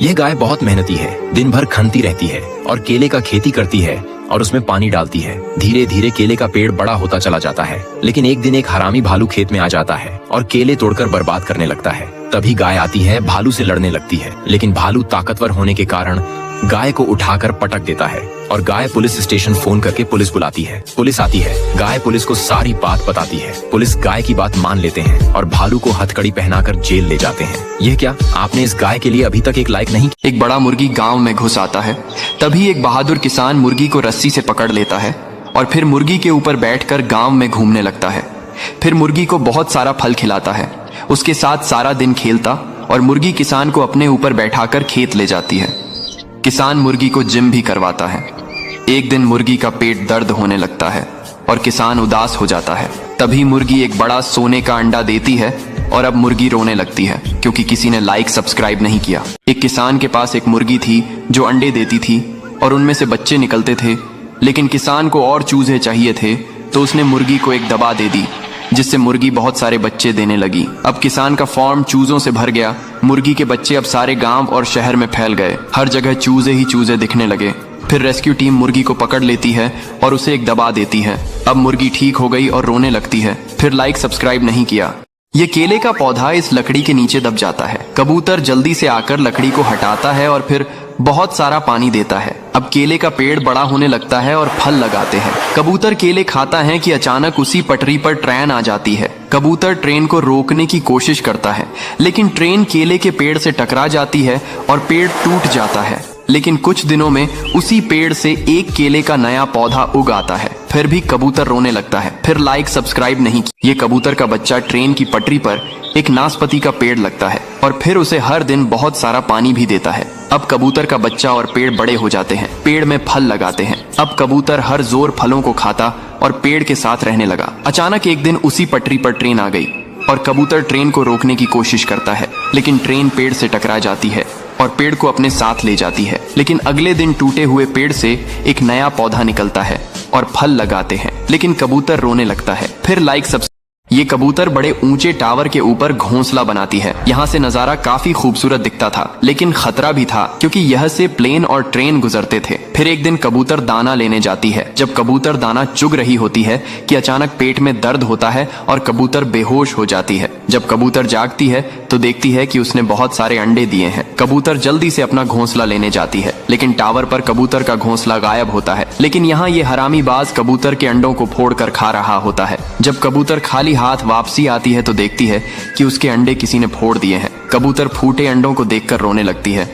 यह गाय बहुत मेहनती है, दिन भर खनती रहती है और केले का खेती करती है और उसमें पानी डालती है। धीरे धीरे केले का पेड़ बड़ा होता चला जाता है, लेकिन एक दिन एक हरामी भालू खेत में आ जाता है और केले तोड़कर बर्बाद करने लगता है। तभी गाय आती है, भालू से लड़ने लगती है, लेकिन भालू ताकतवर होने के कारण गाय को उठाकर पटक देता है और गाय पुलिस स्टेशन फोन करके पुलिस बुलाती है। पुलिस आती है, गाय पुलिस को सारी बात बताती है। पुलिस गाय की बात मान लेते हैं और भालू को हथकड़ी पहनाकर जेल ले जाते हैं। यह क्या, आपने इस गाय के लिए अभी तक एक लाइक नहीं? एक बड़ा मुर्गी गांव में घुस आता है। तभी एक बहादुर किसान मुर्गी को रस्सी से पकड़ लेता है और फिर मुर्गी के ऊपर बैठकर गांव में घूमने लगता है। फिर मुर्गी को बहुत सारा फल खिलाता है, उसके साथ सारा दिन खेलता और मुर्गी किसान को अपने ऊपर बैठाकर खेत ले जाती है। किसान मुर्गी को जिम भी करवाता है। एक दिन मुर्गी का पेट दर्द होने लगता है और किसान उदास हो जाता है। तभी मुर्गी एक बड़ा सोने का अंडा देती है और अब मुर्गी रोने लगती है क्योंकि किसी ने लाइक सब्सक्राइब नहीं किया। एक किसान के पास एक मुर्गी थी जो अंडे देती थी और उनमें से बच्चे निकलते थे, लेकिन किसान को और चूजे चाहिए थे तो उसने मुर्गी को एक दवा दे दी, जिससे मुर्गी बहुत सारे बच्चे देने लगी। अब किसान का फार्म चूजों से भर गया। मुर्गी के बच्चे अब सारे गांव और शहर में फैल गए। हर जगह चूजे ही चूजे दिखने लगे। फिर रेस्क्यू टीम मुर्गी को पकड़ लेती है और उसे एक दवा देती है। अब मुर्गी ठीक हो गई और रोने लगती है। फिर लाइक सब्सक्राइब नहीं किया। ये केले का पौधा इस लकड़ी के नीचे दब जाता है। कबूतर जल्दी से आकर लकड़ी को हटाता है और फिर बहुत सारा पानी देता है। अब केले का पेड़ बड़ा होने लगता है और फल लगाते हैं। कबूतर केले खाता है कि अचानक उसी पटरी पर ट्रेन आ जाती है। कबूतर ट्रेन को रोकने की कोशिश करता है, लेकिन ट्रेन केले के पेड़ से टकरा जाती है और पेड़ टूट जाता है। लेकिन कुछ दिनों में उसी पेड़ से एक केले का नया पौधा उग आता है। फिर भी कबूतर रोने लगता है। फिर लाइक सब्सक्राइब नहीं किया। ये कबूतर का बच्चा ट्रेन की पटरी पर एक नाशपाती का पेड़ लगता है और फिर उसे हर दिन बहुत सारा पानी भी देता है। अब कबूतर का बच्चा और पेड़ बड़े हो जाते हैं, पेड़ में फल लगाते हैं। अब कबूतर हर जोर फलों को खाता और पेड़ के साथ रहने लगा। अचानक एक दिन उसी पटरी पर ट्रेन आ गई और कबूतर ट्रेन को रोकने की कोशिश करता है, लेकिन ट्रेन पेड़ से टकरा जाती है और पेड़ को अपने साथ ले जाती है। लेकिन अगले दिन टूटे हुए पेड़ से एक नया पौधा निकलता है और फल लगाते हैं, लेकिन कबूतर रोने लगता है। फिर लाइक सब्सक्राइब। ये कबूतर बड़े ऊंचे टावर के ऊपर घोंसला बनाती है। यहाँ से नजारा काफी खूबसूरत दिखता था, लेकिन खतरा भी था क्योंकि यह से प्लेन और ट्रेन गुजरते थे। फिर एक दिन कबूतर दाना लेने जाती है। जब कबूतर दाना चुग रही होती है कि अचानक पेट में दर्द होता है और कबूतर बेहोश हो जाती है। जब कबूतर जागती है तो देखती है कि उसने बहुत सारे अंडे दिए हैं। कबूतर जल्दी से अपना घोंसला लेने जाती है, लेकिन टावर पर कबूतर का घोंसला गायब होता है। लेकिन यहाँ ये हरामी बाज कबूतर के अंडों को फोड़कर खा रहा होता है। जब कबूतर खाली हाथ वापसी आती है तो देखती है कि उसके अंडे किसी ने फोड़ दिए हैं। कबूतर फूटे अंडों को देखकर रोने लगती है।